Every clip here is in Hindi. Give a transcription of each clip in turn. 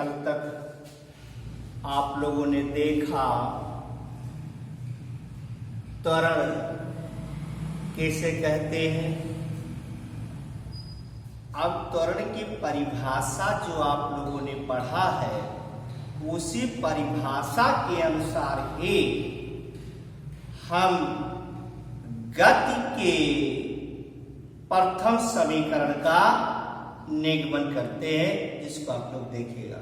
कल तक आप लोगों ने देखा त्वरण कैसे कहते हैं। अब त्वरण की परिभाषा जो आप लोगों ने पढ़ा है उसी परिभाषा के अनुसार ही हम गति के प्रथम समीकरण का निगमन करते हैं, जिसको आप लोग देखिएगा।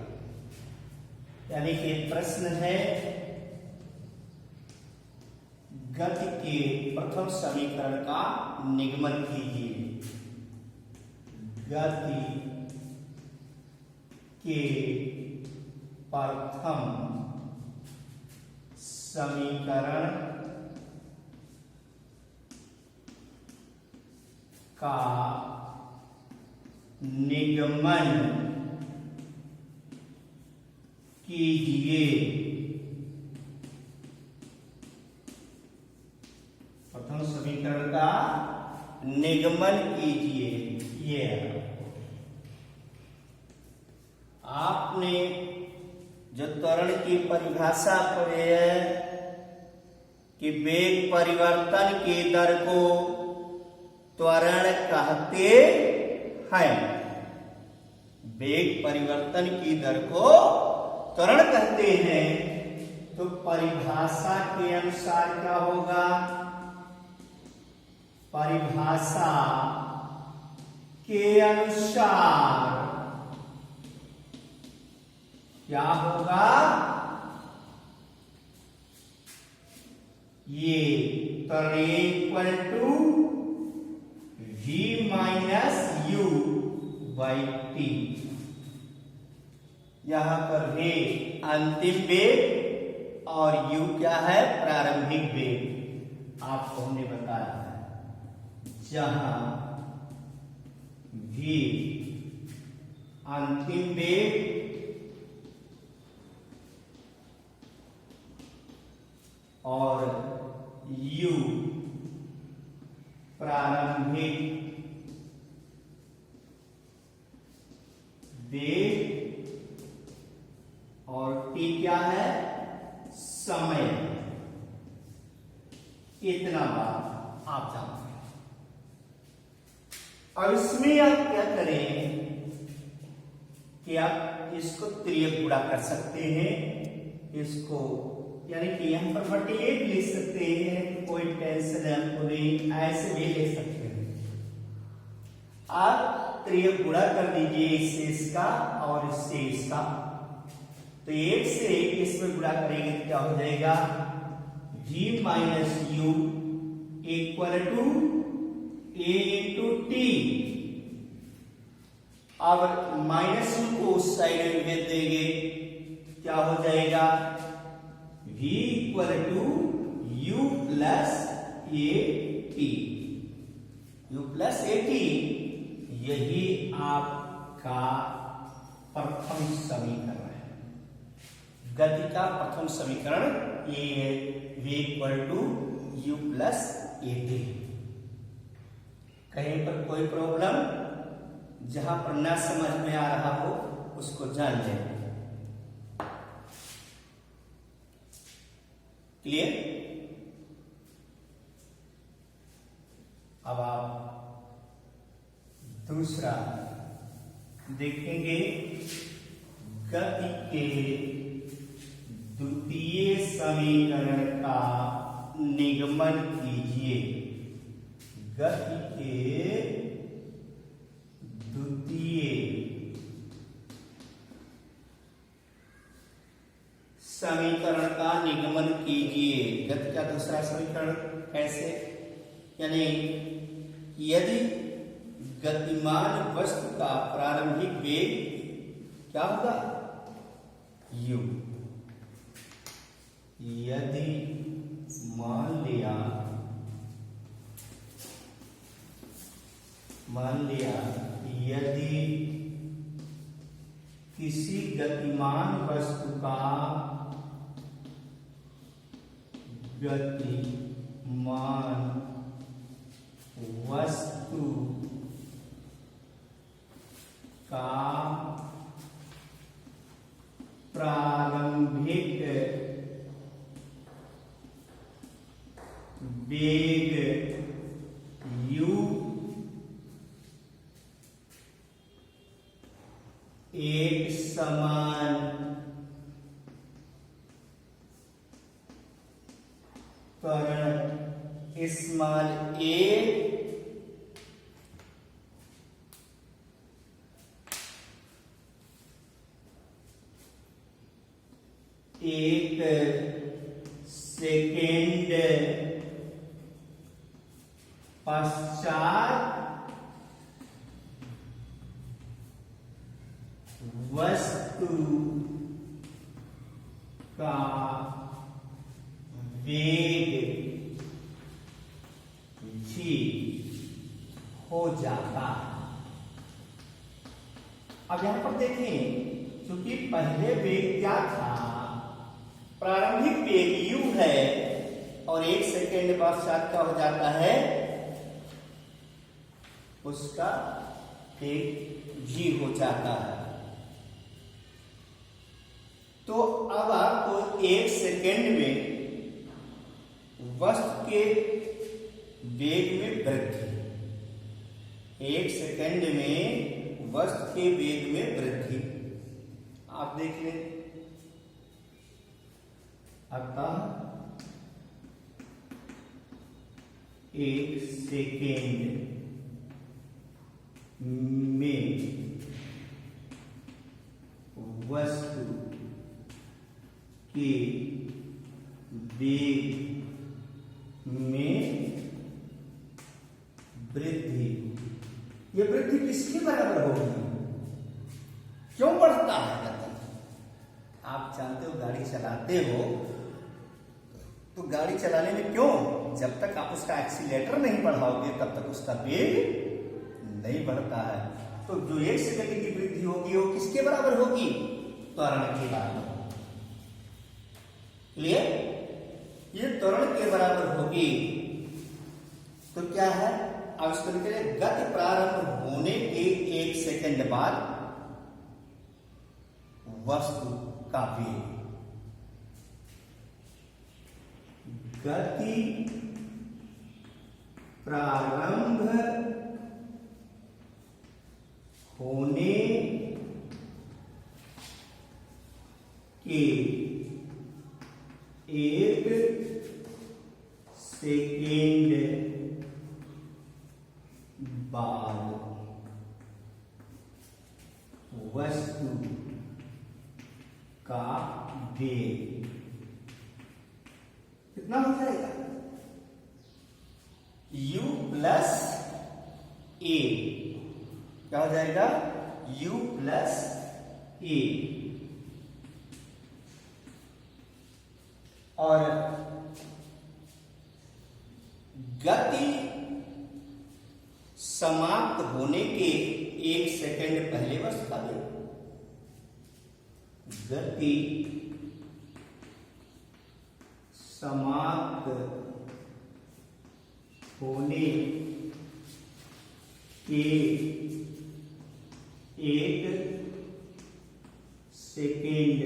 यानी कि प्रश्न है गति के प्रथम समीकरण का निगमन कीजिए। गति के प्रथम समीकरण का निगमन कीजिए। प्रथम समीकरण का निगमन कीजिए। ये आपने जो त्वरण की परिभाषा पढ़ी है कि वेग परिवर्तन के दर को त्वरण कहते हैं। वेग परिवर्तन की दर को त्वरण कहते हैं। तो परिभाषा के अनुसार क्या होगा? परिभाषा के अनुसार क्या होगा? ये त्वरण equal to v minus u by T. यहां पर v अंतिम वेग और u क्या है? प्रारंभिक वेग। आपको हमने बताया है जहां v अंतिम वेग और u प्रारंभिक वेग और t क्या है? समय। इतना बात आप जानते हैं। और इसमें आप क्या करें कि आप इसको त्रियक गुणा कर सकते हैं। इसको यानी कि यहां पर 48 ले सकते हैं, कोई टेंशन आपको नहीं, ऐसे भी ले सकते हैं। आप त्रियक गुणा कर दीजिए इससे इसका और इससे इसका। तो एक से एक इसमें गुणा करेंगे तो क्या हो जाएगा? v minus u equal to a into T. अब माइनस u को उस साइड में भेज देंगे, क्या हो जाएगा? v equal to u plus A T. u plus A T यही आपका प्रथम समीकरण है। गति का प्रथम समीकरण ये है, v equal to u plus A T. कहीं पर कोई प्रॉब्लम? जहां पर ना समझ में आ रहा हो उसको जान लें। क्लियर? अब आप दूसरा देखेंगे। गति के द्वितीय समीकरण का निगमन कीजिए। गति के द्वितीय समीकरण का निगमन कीजिए। गति का दूसरा समीकरण कैसे? यानी यदि गतिमान वस्तु का प्रारंभिक वेग क्या होगा? u। यदि मान लिया यदि किसी गतिमान वस्तु का एक समान त्वरण स्मॉल ए एक सेकेंड पश्चात वस्तु का वेग जी हो जाता। अब यहां पर देखें, क्योंकि पहले वेग क्या था, प्रारंभिक वेग u है और एक सेकेंड पश्चात क्या हो जाता है, उसका वेग g हो जाता है। तो अब आपको एक सेकेंड में वस्तु के वेग में वृद्धि, एक सेकेंड में वस्तु के वेग में वृद्धि आप देख लें। अतः एक सेकेंड में वस्तु के वेग में वृद्धि, ये वृद्धि किसके बराबर होगी, क्यों बढ़ता है गति? आप जानते हो गाड़ी चलाते हो तो गाड़ी चलाने में क्यों, जब तक आप उसका एक्सीलेटर नहीं बढ़ाओगे तब तक उसका वेग नहीं बढ़ता है। तो जो एक सेकंड की वृद्धि होगी वो किसके बराबर होगी, त्वरण के बराबर। क्लियर? ये त्वरण के बराबर होगी। तो क्या है, अब इसको लिखेंगे गति प्रारंभ होने के एक सेकंड बाद वस्तु का वेग। गति प्रारंभ होने के एक सेकेंड बाद वस्तु का वेग कितना हो जाएगा, u प्लस ए, क्या हो जाएगा, u प्लस ए। और गति समाप्त होने के एक सेकंड पहले वस्तु का वेग, गति समाप्त होने के एक सेकेंड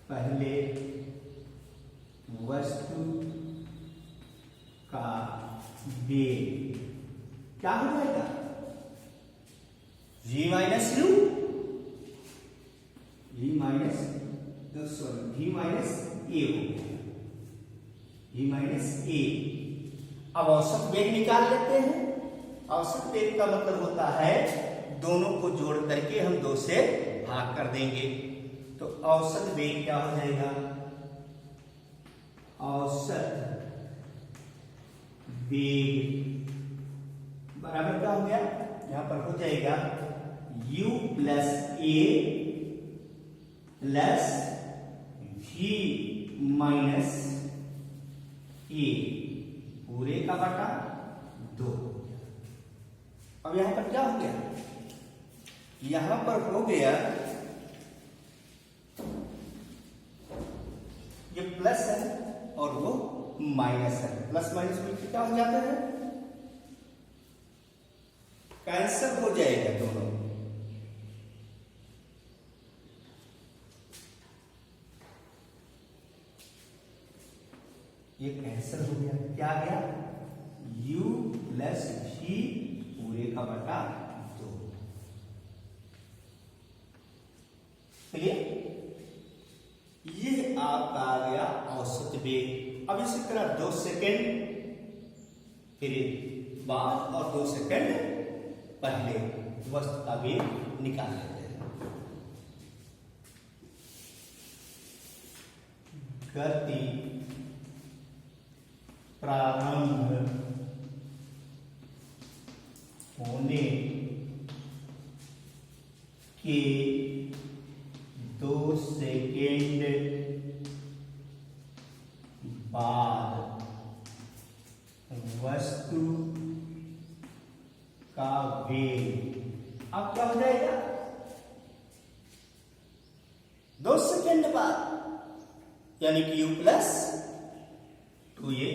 पहले वस्तु का वेग क्या हो जाएगा, v minus u, v minus v minus A हो गया, v माइनस ए। अब औसत वेग निकाल लेते हैं। औसत वेग का मतलब होता है दोनों को जोड़ करके हम 2 से भाग कर देंगे। तो औसत वेग क्या हो जाएगा, औसत वेग बराबर क्या हो गया, यहां पर हो जाएगा u प्लस ए प्लस v माइनस ए पूरे का बटा 2। अब यहां पर क्या हो गया, यहां पर हो गया ये प्लस है और वो माइनस है, प्लस माइनस मिलकर क्या हो जाता है, कैंसिल हो जाएगा दोनों। ये कैंसिल हो गया, क्या आ गया, u प्लस v पूरे का बटा 2। क्लियर? ये आपका आ गया औसत वेग। अब इसी तरह 2 सेकेंड फिर बाद और 2 सेकेंड पहले वस्तु का वेग निकाल लेते हैं। गति प्रारंभ होने के 2 सेकेंड बाद वस्तु का वेग अब क्या हो जाएगा? 2 सेकेंड बाद यानी कि u प्लस 2a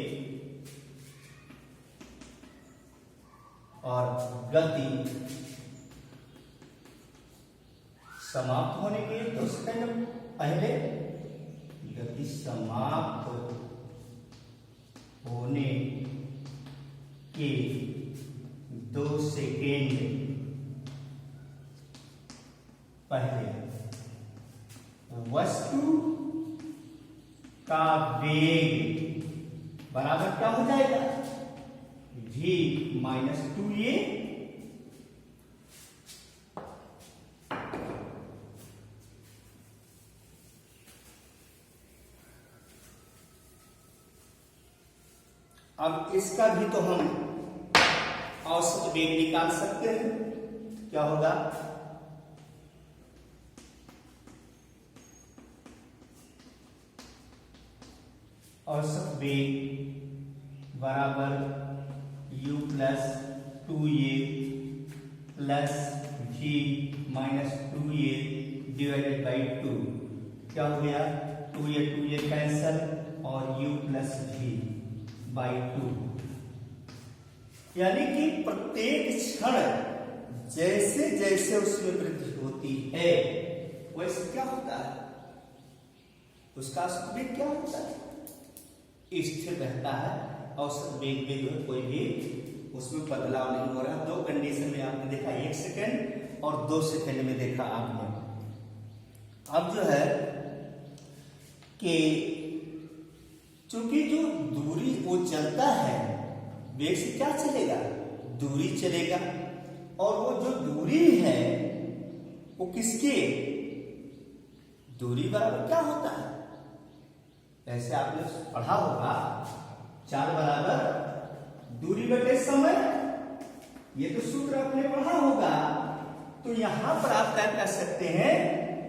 और गति समाप्त होने के 2 सेकेंड पहले, गति समाप्त होने के 2 सेकेंड पहले वस्तु का वेग बराबर क्या हो जाएगा? v माइनस 2a अब इसका भी तो हम औसत वेग निकाल सकते हैं। क्या होगा? औसत वेग बराबर u plus 2a plus v minus 2a divided by 2। क्या हो गया? 2a कैंसल और u प्लस v बाई 2। यानी कि प्रत्येक क्षण जैसे जैसे उसमें वृद्धि होती है वैसे क्या होता है? उसका औसत वेग क्या होता है? स्थिर रहता है। औसत वेग में जो है कोई भी उसमें बदलाव नहीं हो रहा। 2 कंडीशन में आपने देखा, 1 सेकेंड और 2 सेकेंड में देखा आपने। अब जो है कि चूंकि जो दूरी वो चलता है वेग से क्या चलेगा? दूरी चलेगा। और वो जो दूरी है वो किसके? दूरी बराबर क्या होता है? ऐसे आपने पढ़ा होगा, 4 बराबर दूरी बटे समय। ये तो सूत्र आपने पढ़ा होगा। तो यहां पर आप क्या कर सकते हैं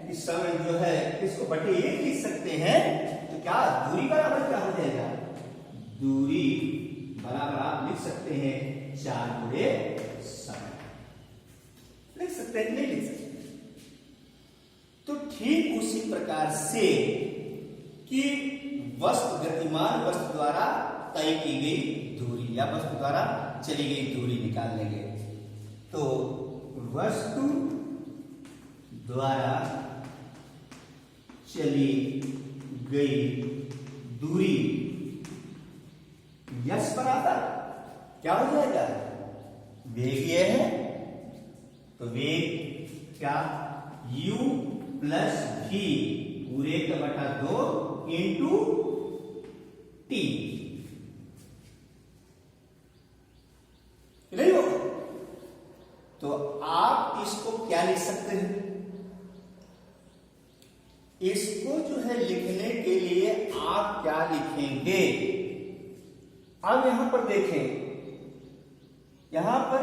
कि समय जो है इसको बटे 1 लिख सकते हैं। तो क्या दूरी बराबर क्या हो जाएगा? दूरी बराबर आप लिख सकते हैं 4 गुणे समय। लिख सकते हैं, नहीं लिख सकते? तो ठीक उसी प्रकार से कि वस्तु गतिमान वस्तु द्वारा तय की गई दूरी या वस्तु द्वारा चली गई दूरी निकाल लेंगे। तो वस्तु द्वारा चली गई दूरी यश बराबर क्या हो जाएगा? वेग ये है तो वेग क्या? u प्लस v पूरे का बटा 2 इंटू टी। नहीं हो तो आप इसको क्या लिख सकते हैं? इसको जो है लिखने के लिए आप क्या लिखेंगे? अब यहां पर देखें, यहां पर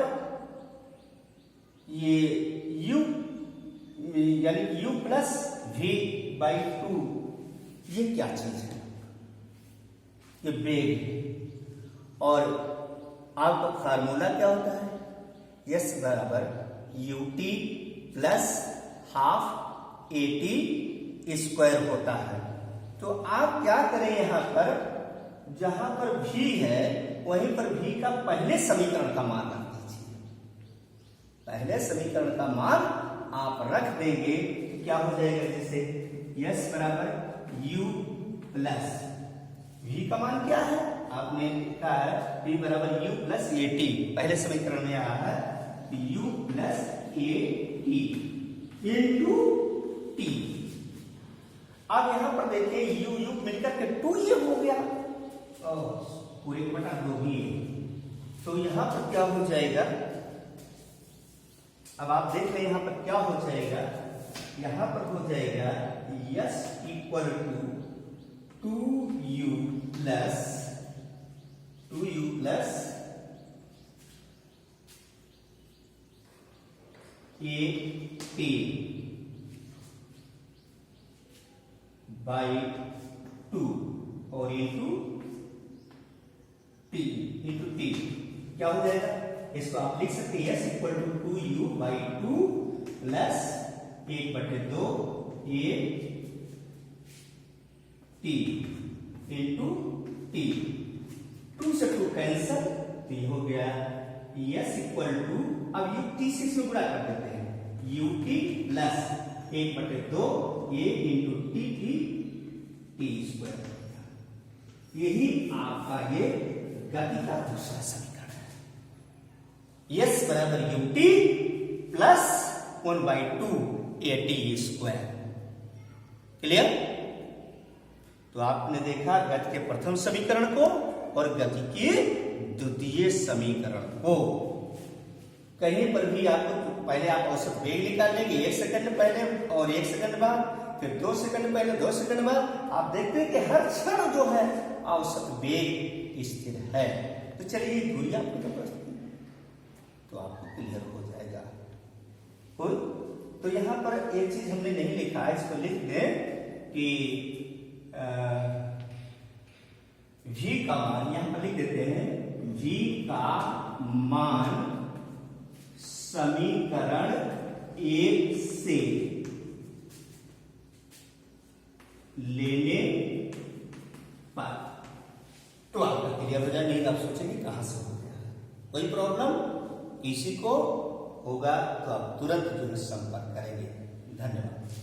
ये u यानी u प्लस v बाई 2 ये क्या चीज है? ये वेग। और आपका फार्मूला क्या होता है? यस बराबर ut plus half at square होता है। तो आप क्या करें, यहां पर जहां पर v है वहीं पर v का पहले समीकरण का मान रख दीजिए। पहले समीकरण का मान आप रख देंगे तो क्या हो जाएगा? जैसे यस बराबर u प्लस v का मान क्या है? आपने लिखा है v बराबर u प्लस at। पहले समीकरण में आया है u plus at into t। अब यहां पर देखिए यू यू मिलकर के 2a हो गया, पूरे बटा 2 ही, तो यहां पर क्या हो जाएगा, अब आप देख रहे हैं यहां पर क्या हो जाएगा, यहां पर हो जाएगा s equal to 2u plus a by 2 और इंटू टी क्या हो जाएगा, इसको आप लिख सकते हैं s equal to 2u by 2 plus 1/2 a t into T, 2 से 2 कैंसल, तो ये हो गया s इक्वल टू, अब यू टी से इसमें गुणा कर देते हैं, u t plus 1/2 a into T square. यही आपका ये गति का दूसरा समीकरण है, s बराबर U T plus 1/2 a t square. Clear? तो आपने देखा गति के प्रथम समीकरण को और गति के द्वितीय समीकरण को। कहीं पर भी आपको पहले आप औसत वेग निकाल लेंगे 1 सेकंड पहले और 1 सेकंड बाद, फिर 2 सेकंड पहले 2 सेकंड बाद, आप देखते हैं कि हर क्षण जो है औसत वेग स्थिर है। तो चलिए दूरी आपको जब तो आपको क्लियर हो जाएगा। तो यहां पर एक चीज हमने नहीं लिखा है, इसको लिख दें कि v का मान यहां पर लिख देते हैं, v का मान समीकरण 1 से लेने पर, तो आपका क्लियर हो जाए। नहीं तो आप सोचेंगे कहां से हो गया, कोई प्रॉब्लम किसी को होगा तो आप तुरंत जो है संपर्क करेंगे। धन्यवाद।